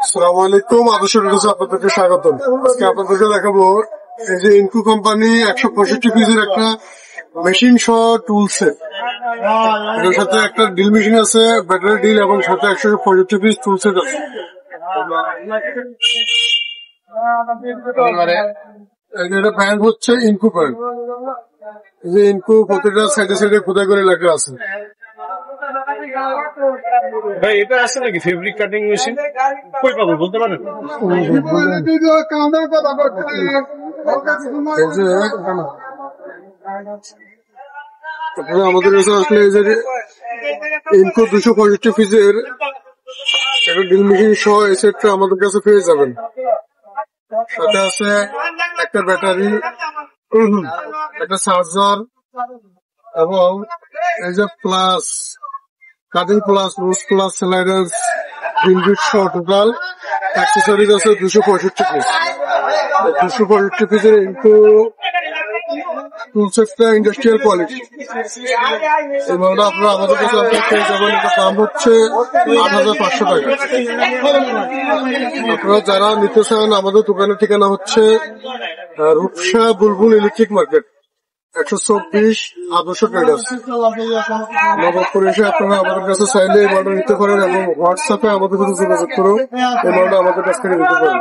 আসসালামু আলাইকুম, আদর্শ কাছে আপনাদেরকে স্বাগত। আজকে আপনাদেরকে দেখাবো এই যে ইনকু কোম্পানি 165 পিসের একটা মেশিন সহ টুল সেট। এর সাথে একটা ড্রিল মেশিন আছে, ব্যাটারি ড্রিল, এবং সাথে 165 পিস টুল সেট আছে। এটা ব্র্যান্ড হচ্ছে ইনকু ব্র্যান্ড। এই যে ইনকু প্রতিটা সাইডে সাইডে খোদাই করে লেখা আছে। ভাই এটা আছে নাকি ফেব্রিক কাটিং মেশিন? কই পাবো বলতে পারেন? আমাদের কাছে আসলে এই যে ইনকু 265 পিসের একটা ড্রিল মেশিন সহ এই সেটটা আমাদের কাছে পেয়ে যাবেন। সাথে আছে একটা ব্যাটারি, একটা চার্জার, এবং এই যে প্লাস কাটিং প্লাস, রুজ প্লাস, স্লাইডার্স, ইনবিট সহ টোটাল অ্যাক্সেসরিজ আছে 265 পিস। 265 পিসের ইনকু টুল সেটটা ইন্ডাস্ট্রিয়াল কোয়ালিটি। এই মালটা আপনারা আমাদের কাছে পেয়ে যাবেন। এটার দাম হচ্ছে 8,500 টাকা। আপনারা যারা নিতে চান, আমাদের দোকানের ঠিকানা হচ্ছে রূপসা বুলবুল ইলেকট্রিক মার্কেট, 124 আদর্শ ট্রেডার্স, নবাবপুর। এসে আপনারা আমাদের কাছে চাইলে এই মালটা নিতে পারেন, এবং হোয়াটসঅ্যাপে আমাদের সাথে যোগাযোগ করেও এই মালটা আমাদের কাছ থেকে নিতে পারেন।